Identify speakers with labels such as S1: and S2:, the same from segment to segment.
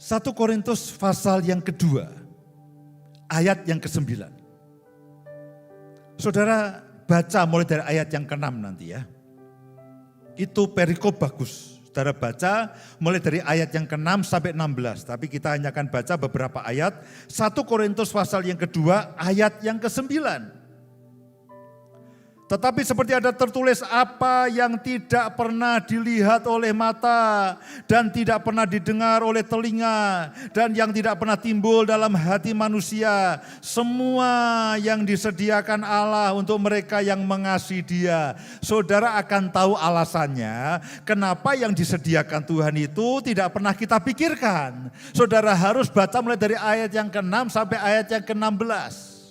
S1: 1 Korintus pasal yang kedua, ayat yang ke-9. Saudara baca mulai dari ayat yang ke-6 nanti ya. Itu perikop bagus. Saudara baca mulai dari ayat yang ke-6 sampai 16. Tapi kita hanya akan baca beberapa ayat. 1 Korintus pasal yang kedua, ayat yang ke-9. Tetapi seperti ada tertulis, apa yang tidak pernah dilihat oleh mata dan tidak pernah didengar oleh telinga dan yang tidak pernah timbul dalam hati manusia, semua yang disediakan Allah untuk mereka yang mengasihi Dia. Saudara akan tahu alasannya kenapa yang disediakan Tuhan itu tidak pernah kita pikirkan. Saudara harus baca mulai dari ayat yang ke-6 sampai ayat yang ke-16.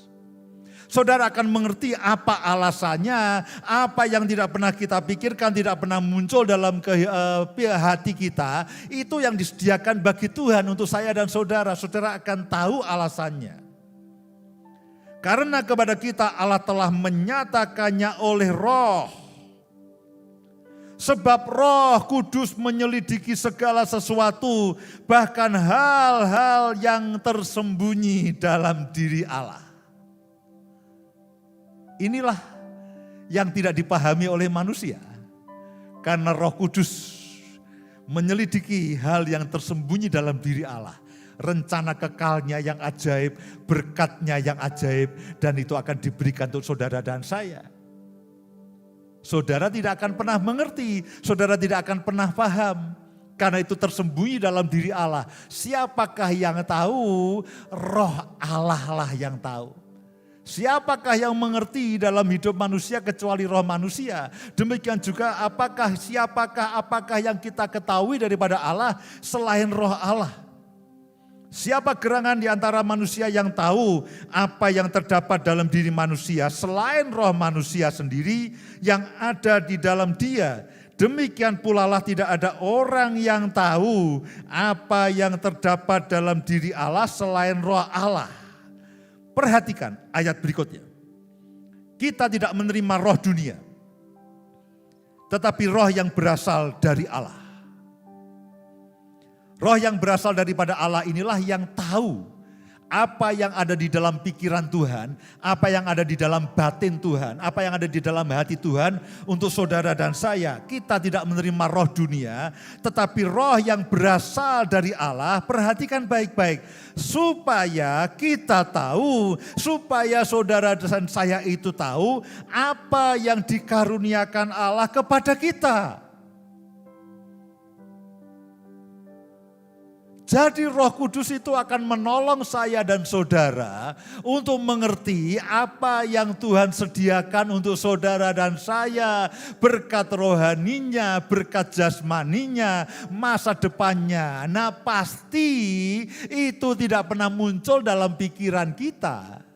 S1: Saudara akan mengerti apa alasannya, apa yang tidak pernah kita pikirkan, tidak pernah muncul dalam hati kita, itu yang disediakan bagi Tuhan untuk saya dan saudara. Saudara akan tahu alasannya. Karena kepada kita Allah telah menyatakannya oleh Roh. Sebab Roh Kudus menyelidiki segala sesuatu, bahkan hal-hal yang tersembunyi dalam diri Allah. Inilah yang tidak dipahami oleh manusia. Karena Roh Kudus menyelidiki hal yang tersembunyi dalam diri Allah. Rencana kekalnya yang ajaib, berkatnya yang ajaib, dan itu akan diberikan untuk saudara dan saya. Saudara tidak akan pernah mengerti, saudara tidak akan pernah paham. Karena itu tersembunyi dalam diri Allah. Siapakah yang tahu? Roh Allah lah yang tahu. Siapakah yang mengerti dalam hidup manusia kecuali roh manusia? Demikian juga apakah yang kita ketahui daripada Allah selain roh Allah? Siapa gerangan di antara manusia yang tahu apa yang terdapat dalam diri manusia selain roh manusia sendiri yang ada di dalam dia? Demikian pula lah tidak ada orang yang tahu apa yang terdapat dalam diri Allah selain roh Allah. Perhatikan ayat berikutnya. Kita tidak menerima roh dunia, tetapi roh yang berasal dari Allah. Roh yang berasal daripada Allah inilah yang tahu apa yang ada di dalam pikiran Tuhan, apa yang ada di dalam batin Tuhan, apa yang ada di dalam hati Tuhan untuk saudara dan saya. Kita tidak menerima roh dunia, tetapi roh yang berasal dari Allah. Perhatikan baik-baik, supaya kita tahu, supaya saudara dan saya itu tahu apa yang dikaruniakan Allah kepada kita. Jadi Roh Kudus itu akan menolong saya dan saudara untuk mengerti apa yang Tuhan sediakan untuk saudara dan saya. Berkat rohaninya, berkat jasmaninya, masa depannya. Nah pasti itu tidak pernah muncul dalam pikiran kita.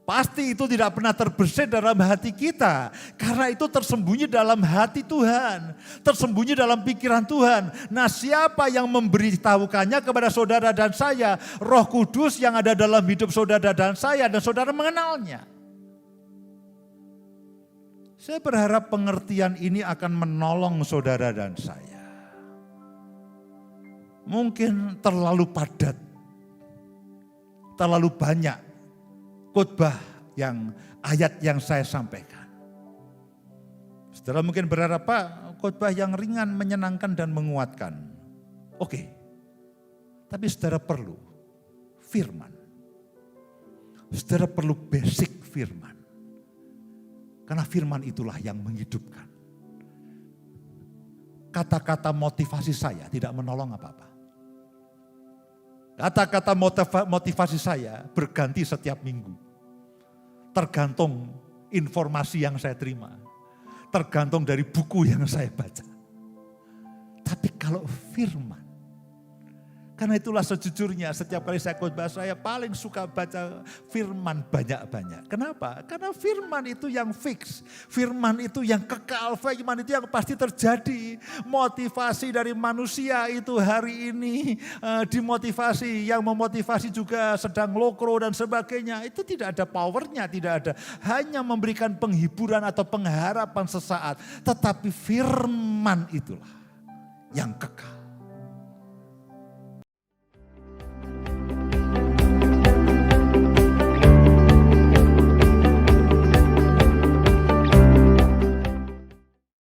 S1: Pasti itu tidak pernah terbersih dalam hati kita. Karena itu tersembunyi dalam hati Tuhan. Tersembunyi dalam pikiran Tuhan. Nah siapa yang memberitahukannya kepada saudara dan saya? Roh Kudus yang ada dalam hidup saudara dan saya. Dan saudara mengenalnya. Saya berharap pengertian ini akan menolong saudara dan saya. Mungkin terlalu padat. Terlalu banyak khotbah yang ayat yang saya sampaikan. Saudara mungkin berharap, Pak, khotbah yang ringan, menyenangkan dan menguatkan. Oke. Tapi saudara perlu firman. Saudara perlu basic firman. Karena firman itulah yang menghidupkan. Kata-kata motivasi saya tidak menolong apa-apa. Kata-kata motivasi saya berganti setiap minggu. Tergantung informasi yang saya terima. Tergantung dari buku yang saya baca. Tapi kalau firman. Karena itulah sejujurnya setiap kali saya khotbah saya paling suka baca firman banyak-banyak. Kenapa? Karena firman itu yang fix. Firman itu yang kekal. Firman itu yang pasti terjadi. Motivasi dari manusia itu hari ini dimotivasi. Yang memotivasi juga sedang lokro dan sebagainya. Itu tidak ada powernya, tidak ada. Hanya memberikan penghiburan atau pengharapan sesaat. Tetapi firman itulah yang kekal.